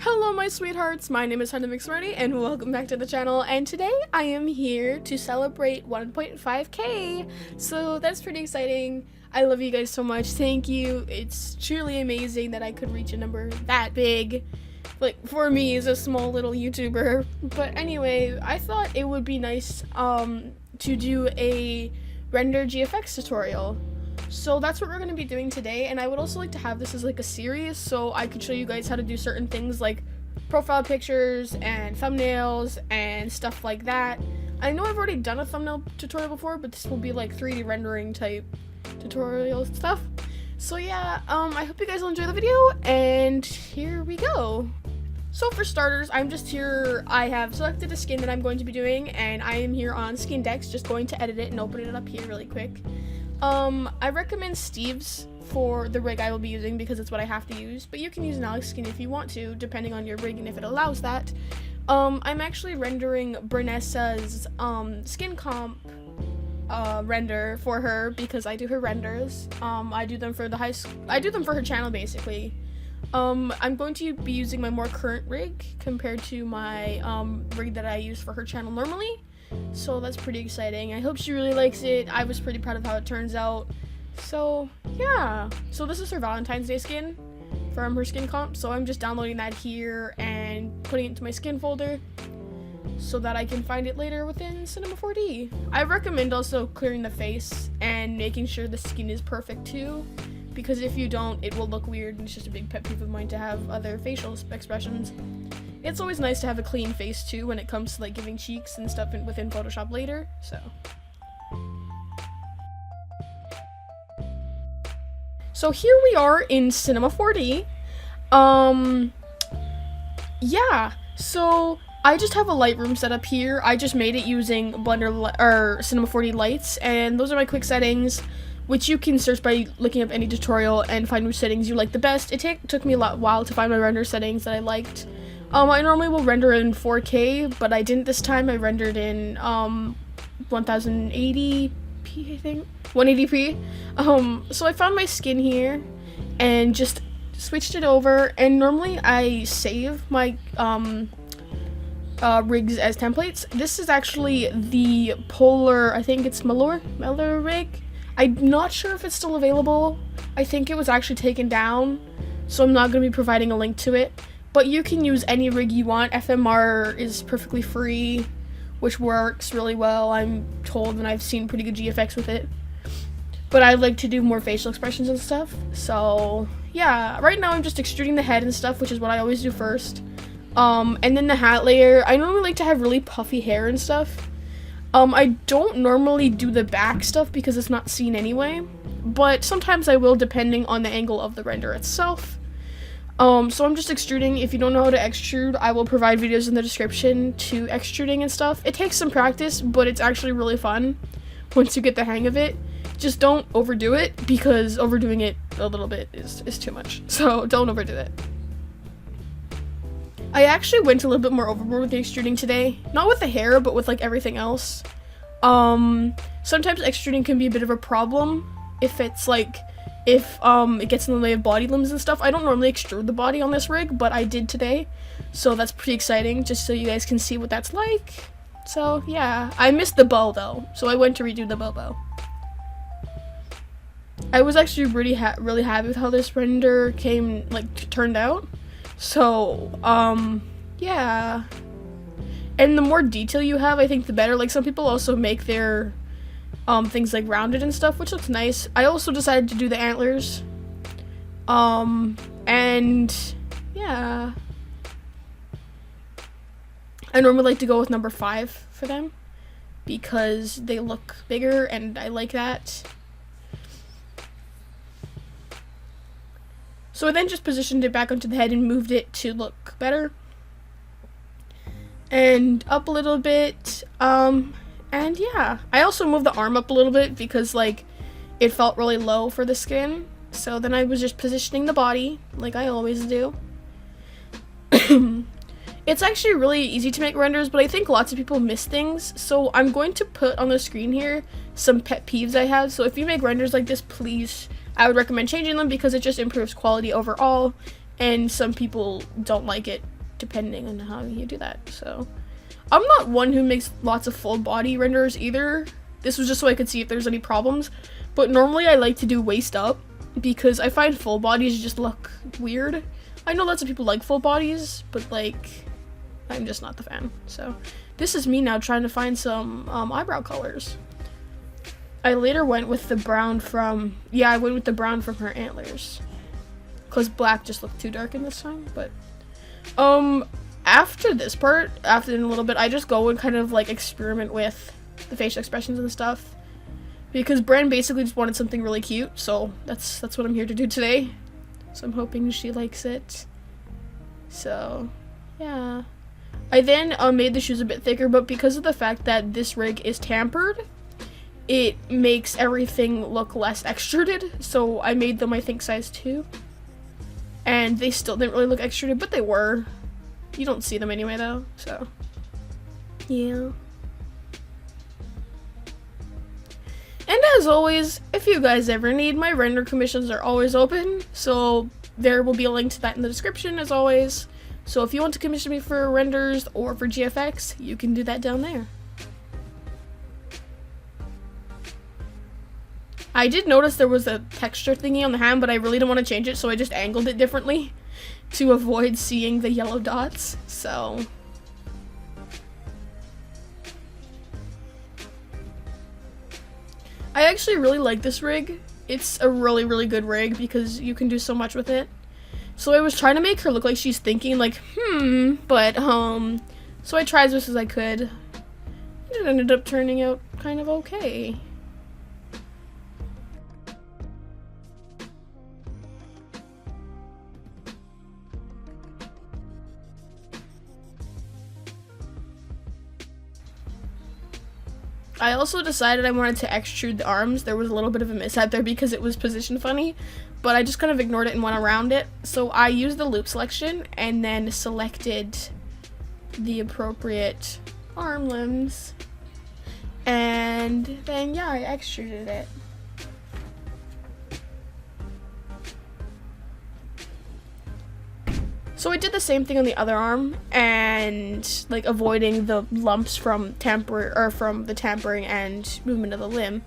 Hello my sweethearts, my name is HunterMcSmarty and welcome back to the channel, and today I am here to celebrate 1.5k, so that's pretty exciting. I love you guys so much, thank you. It's truly amazing that I could reach a number that big, like for me as a small little YouTuber. But anyway, I thought it would be nice to do a render GFX tutorial. So that's what we're going to be doing today, and I would also like to have this as like a series so I could show you guys how to do certain things like profile pictures and thumbnails and stuff like that. I know I've already done a thumbnail tutorial before, but this will be like 3D rendering type tutorial stuff. So yeah, I hope you guys will enjoy the video, and here we go. So for starters, I'm just here, I have selected a skin that I'm going to be doing, and I am here on Skin Decks, just going to edit it and open it up here really quick. I recommend Steve's for the rig I will be using because it's what I have to use, but you can use an Alex skin if you want to, depending on your rig and if it allows that. I'm actually rendering Bernessa's skin comp render for her because I do her renders. I do them for her channel basically. I'm going to be using my more current rig compared to my rig that I use for her channel normally. So that's pretty exciting. I hope she really likes it. I was pretty proud of how it turns out. So yeah. So this is her Valentine's Day skin from her skin comp. So I'm just downloading that here and putting it into my skin folder so that I can find it later within Cinema 4D. I recommend also clearing the face and making sure the skin is perfect too, because if you don't, it will look weird, and it's just a big pet peeve of mine to have other facial expressions. It's always nice to have a clean face too when it comes to like giving cheeks and stuff within Photoshop later, so. So here we are in Cinema 4D. Yeah, so I just have a Lightroom set up here. I just made it using Blender or Cinema 4D lights, and those are my quick settings, which you can search by looking up any tutorial and find which settings you like the best. It took me a while to find my render settings that I liked. I normally will render in 4K, but I didn't this time. I rendered in 1080p, I think, 180p. So I found my skin here and just switched it over, and normally I save my rigs as templates. This is actually the Polar, I think it's Mellor rig. I'm not sure if it's still available. I think it was actually taken down, so I'm not going to be providing a link to it. But you can use any rig you want. FMR is perfectly free, which works really well, I'm told, and I've seen pretty good GFX with it. But I like to do more facial expressions and stuff. So yeah, right now I'm just extruding the head and stuff, which is what I always do first. And then the hat layer, I normally like to have really puffy hair and stuff. I don't normally do the back stuff because it's not seen anyway, but sometimes I will depending on the angle of the render itself. So I'm just extruding. If you don't know how to extrude, I will provide videos in the description to extruding and stuff. It takes some practice, but it's actually really fun once you get the hang of it. Just don't overdo it, because overdoing it a little bit is too much. So don't overdo it. I actually went a little bit more overboard with the extruding today. Not with the hair, but with like everything else. Sometimes extruding can be a bit of a problem if it's like, if it gets in the way of body limbs and stuff. I don't normally extrude the body on this rig, but I did today. So that's pretty exciting, just so you guys can see what that's like. So yeah, I missed the bow though, so I went to redo the bow. I was actually really happy with how this render turned out. So, yeah. And the more detail you have, I think the better. Like, some people also make their things like rounded and stuff, which looks nice. I also decided to do the antlers. And yeah. I normally like to go with number 5 for them because they look bigger and I like that. So I then just positioned it back onto the head and moved it to look better. And up a little bit, and yeah. I also moved the arm up a little bit because like it felt really low for the skin. So then I was just positioning the body like I always do. It's actually really easy to make renders, but I think lots of people miss things. So I'm going to put on the screen here some pet peeves I have. So if you make renders like this, please, I would recommend changing them because it just improves quality overall, and some people don't like it depending on how you do that. So I'm not one who makes lots of full body renders either. This was just so I could see if there's any problems, but normally I like to do waist up because I find full bodies just look weird. I know lots of people like full bodies, but like I'm just not the fan. So this is me now trying to find some eyebrow colors. I later went with the brown from, yeah, I went with the brown from her antlers, because black just looked too dark in this time. But after this part, after in a little bit, I just go and kind of like experiment with the facial expressions and stuff, because Bren basically just wanted something really cute, so that's what I'm here to do today. So I'm hoping she likes it. So yeah, I then made the shoes a bit thicker, but because of the fact that this rig is tampered, it makes everything look less extruded, so I made them, I think, size 2. And they still didn't really look extruded, but they were. You don't see them anyway, though, so yeah. And as always, if you guys ever need, my render commissions are always open, so there will be a link to that in the description, as always. So if you want to commission me for renders or for GFX, you can do that down there. I did notice there was a texture thingy on the hand, but I really didn't want to change it, so I just angled it differently to avoid seeing the yellow dots, so. I actually really like this rig. It's a really, really good rig because you can do so much with it. So I was trying to make her look like she's thinking, like, but, so I tried as much as I could. It ended up turning out kind of okay. I also decided I wanted to extrude the arms. There was a little bit of a mishap there because it was positioned funny, but I just kind of ignored it and went around it. So I used the loop selection and then selected the appropriate arm limbs, and then yeah, I extruded it. So I did the same thing on the other arm, and like avoiding the lumps from the tampering and movement of the limb.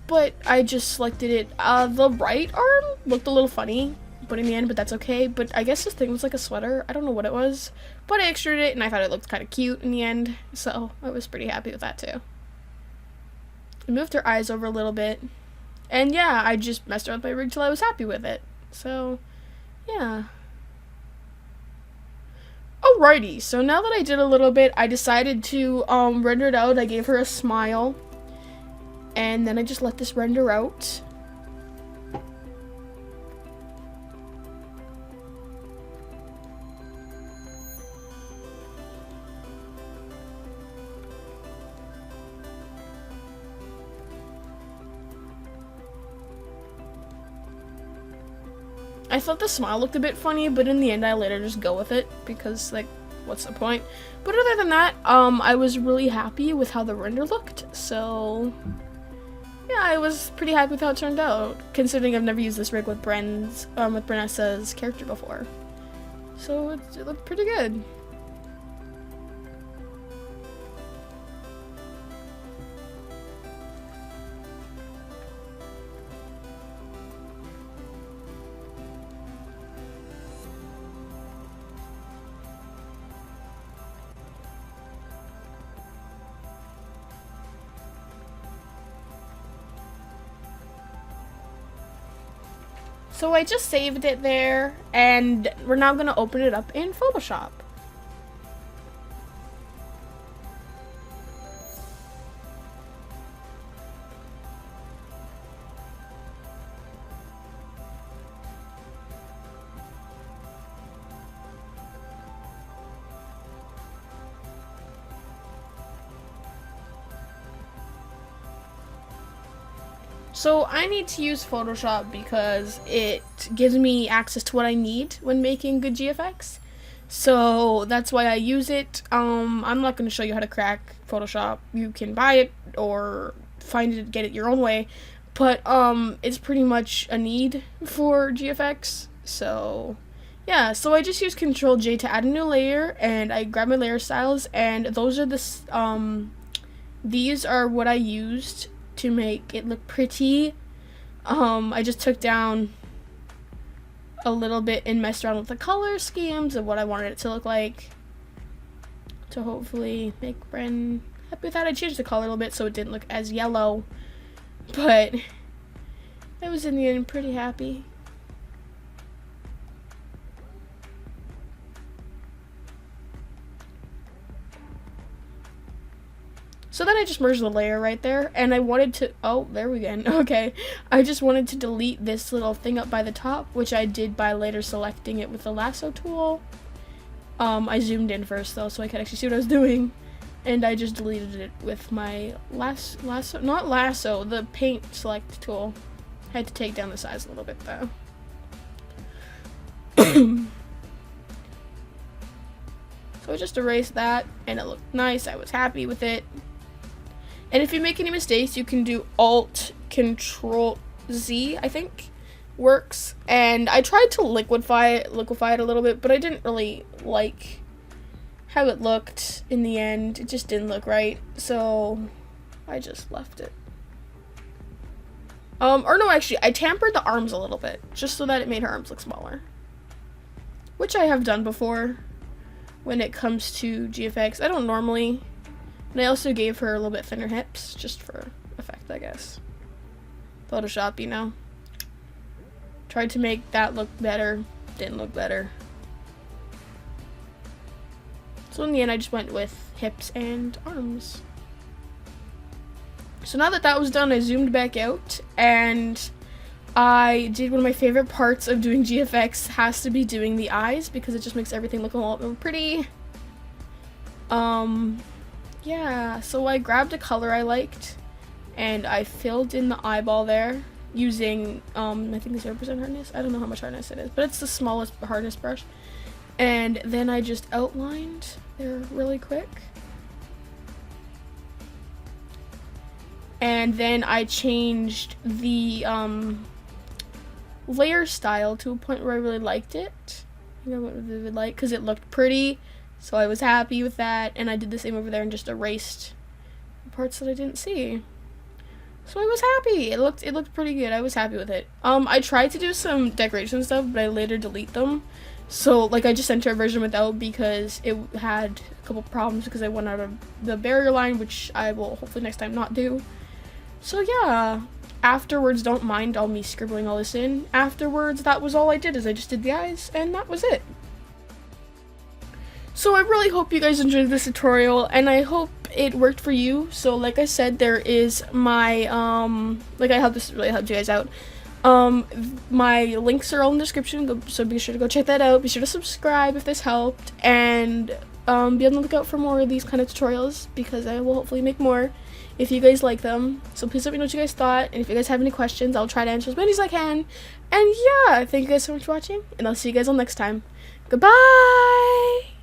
But I just selected it. The right arm looked a little funny, but in the end, but that's okay. But I guess this thing was like a sweater. I don't know what it was, but I extruded it, and I thought it looked kind of cute in the end. So I was pretty happy with that too. I moved her eyes over a little bit, and yeah, I just messed around with my rig till I was happy with it. So yeah. Alrighty, so now that I did a little bit, I decided to render it out. I gave her a smile, and then I just let this render out. I thought the smile looked a bit funny, but in the end I let her just go with it because, like, what's the point? But other than that, I was really happy with how the render looked, so yeah, I was pretty happy with how it turned out, considering I've never used this rig with Brenessa's character before. So it looked pretty good. So I just saved it there, and we're now going to open it up in Photoshop. So I need to use Photoshop because it gives me access to what I need when making good GFX. So that's why I use it. I'm not going to show you how to crack Photoshop. You can buy it or find it, get it your own way. But it's pretty much a need for GFX. So yeah, so I just use Control J to add a new layer, and I grab my layer styles, and those are these are what I used to make it look pretty. I just took down a little bit and messed around with the color schemes of what I wanted it to look like to hopefully make Bren happy with that. I changed the color a little bit so it didn't look as yellow, but I was in the end pretty happy. So then I just merged the layer right there, and I wanted to, oh, there we go, okay. I just wanted to delete this little thing up by the top, which I did by later selecting it with the lasso tool. I zoomed in first though, so I could actually see what I was doing, and I just deleted it with my the paint select tool. I had to take down the size a little bit though. So I just erased that, and it looked nice. I was happy with it. And if you make any mistakes, you can do Alt Control Z, I think works. And I tried to liquefy it a little bit, but I didn't really like how it looked in the end. It just didn't look right, so I just left it. Or no, actually, I tampered the arms a little bit, just so that it made her arms look smaller, which I have done before when it comes to GFX. I don't normally. And I also gave her a little bit thinner hips, just for effect, I guess. Photoshop, you know. Tried to make that look better, didn't look better. So in the end, I just went with hips and arms. So now that that was done, I zoomed back out, and I did one of my favorite parts of doing GFX, has to be doing the eyes, because it just makes everything look a lot more pretty. Yeah, so I grabbed a color I liked, and I filled in the eyeball there using, I think 0% hardness. I don't know how much hardness it is, but it's the smallest hardness brush. And then I just outlined there really quick. And then I changed the layer style to a point where I really liked it. You know what vivid light, because it looked pretty. So I was happy with that, and I did the same over there and just erased the parts that I didn't see. So I was happy. It looked pretty good. I was happy with it. I tried to do some decoration stuff, but I later delete them. So like I just sent her a version without, because it had a couple problems because I went out of the barrier line, which I will hopefully next time not do. So yeah, afterwards, don't mind all me scribbling all this in. Afterwards, that was all I did, is I just did the eyes, and that was it. So I really hope you guys enjoyed this tutorial, and I hope it worked for you. So like I said, there is my, I hope this really helped you guys out. My links are all in the description, so be sure to go check that out. Be sure to subscribe if this helped, and be on the lookout for more of these kind of tutorials, because I will hopefully make more if you guys like them. So please let me know what you guys thought, and if you guys have any questions, I'll try to answer as many as I can. And yeah, thank you guys so much for watching, and I'll see you guys all next time. Goodbye!